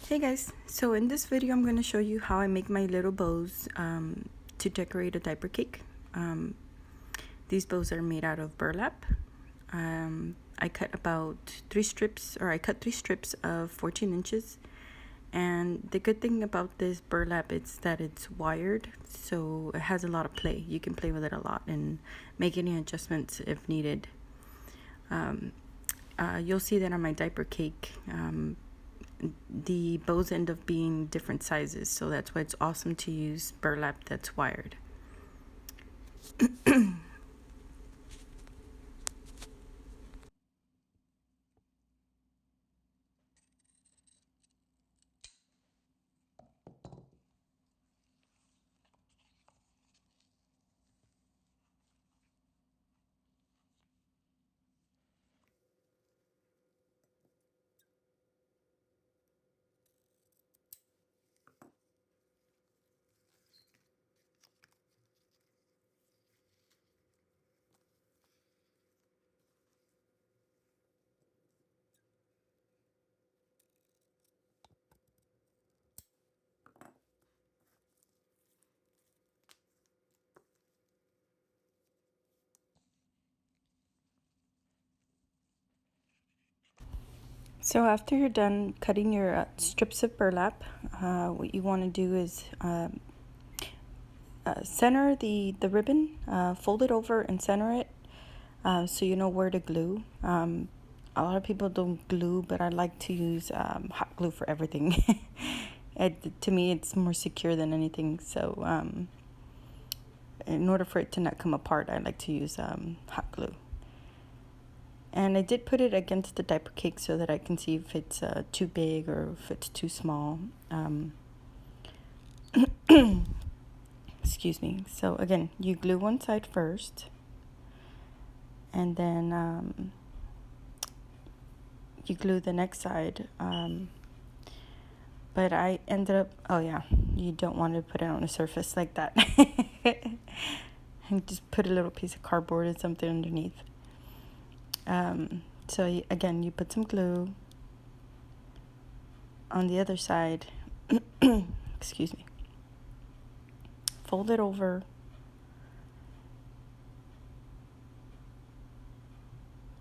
Hey guys, so in this video I'm going to show you how I make my little bows to decorate a diaper cake. These bows are made out of burlap. I cut about I cut 3 strips of 14 inches. And the good thing about this burlap is that it's wired, so it has a lot of play. You can play with it a lot and make any adjustments if needed. You'll see that on my diaper cake. The bows end up being different sizes, so that's why it's awesome to use burlap that's wired. So after you're done cutting your strips of burlap, what you want to do is center the ribbon, fold it over and center it so you know where to glue. A lot of people don't glue, but I like to use hot glue for everything. To me, it's more secure than anything. So in order for it to not come apart, I like to use hot glue. And I did put it against the diaper cake so that I can see if it's too big or if it's too small. Excuse me. So again, you glue one side first, and then you glue the next side. But I ended up, oh yeah, you don't want to put it on a surface like that. And just put a little piece of cardboard or something underneath. So again, you put some glue on the other side. Excuse me. Fold it over.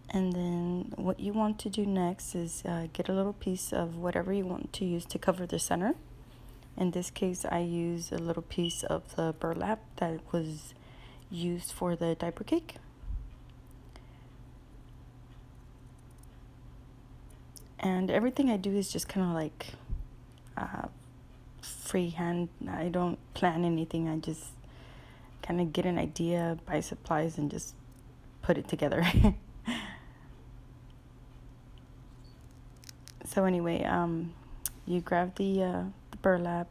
And then what you want to do next is get a little piece of whatever you want to use to cover the center. In this case, I use a little piece of the burlap that was used for the diaper cake. And everything I do is just kind of like freehand. I don't plan anything. I just kind of get an idea, buy supplies, and just put it together. So anyway, you grab the burlap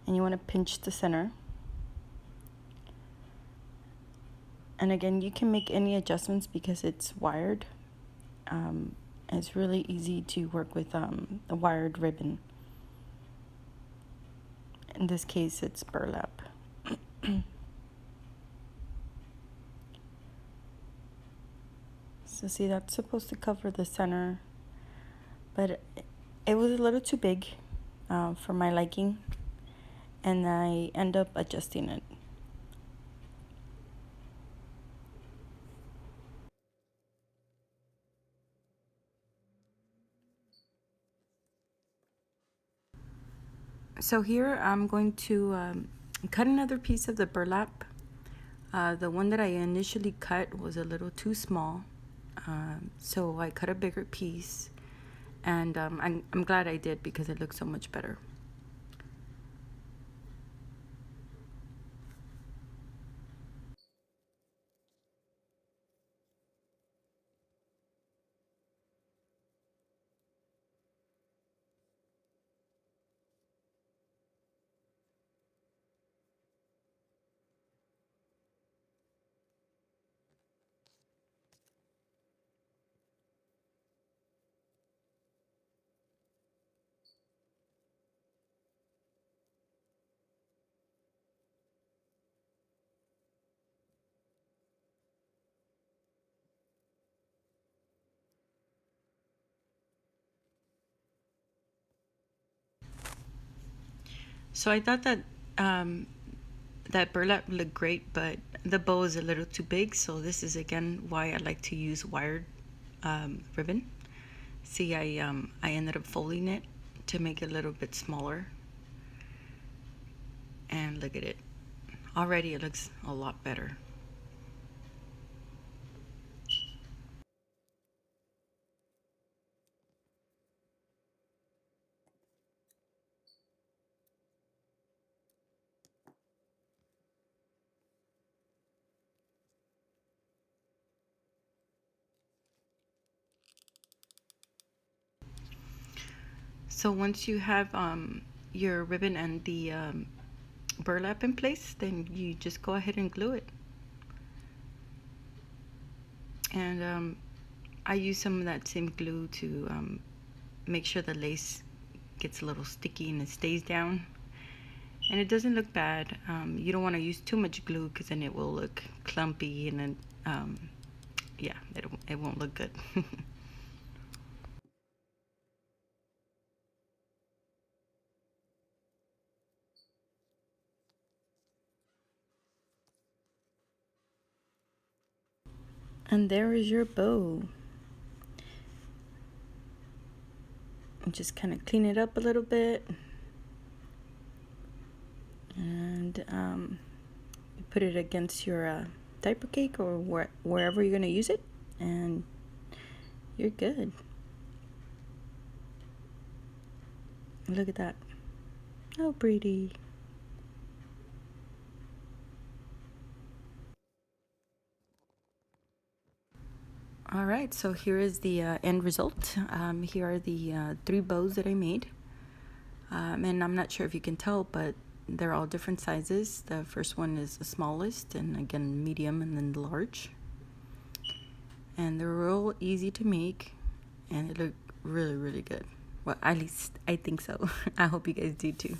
and you want to pinch the center. And again, you can make any adjustments because it's wired. It's really easy to work with a wired ribbon. In this case, it's burlap. So see, that's supposed to cover the center, but it was a little too big for my liking, and I end up adjusting it. So here I'm going to cut another piece of the burlap. The one that I initially cut was a little too small, so I cut a bigger piece, and I'm glad I did because it looks so much better. So I thought that that burlap looked great, but the bow is a little too big. So this is again why I like to use wired ribbon. See, I ended up folding it to make it a little bit smaller. And look at it. Already it looks a lot better. So once you have your ribbon and the burlap in place, then you just go ahead and glue it. And I use some of that same glue to make sure the lace gets a little sticky and it stays down. And it doesn't look bad. You don't want to use too much glue because then it will look clumpy and then, yeah, it won't look good. And there is your bow. And just kind of clean it up a little bit. And you put it against your diaper cake or wherever you're going to use it. And you're good. Look at that. How pretty. All right, so here is the end result. Here are the 3 bows that I made. And I'm not sure if you can tell, but they're all different sizes. The first one is the smallest, and again, medium, and then large. And they're real easy to make, and they look really, really good. Well, at least I think so. I hope you guys do too.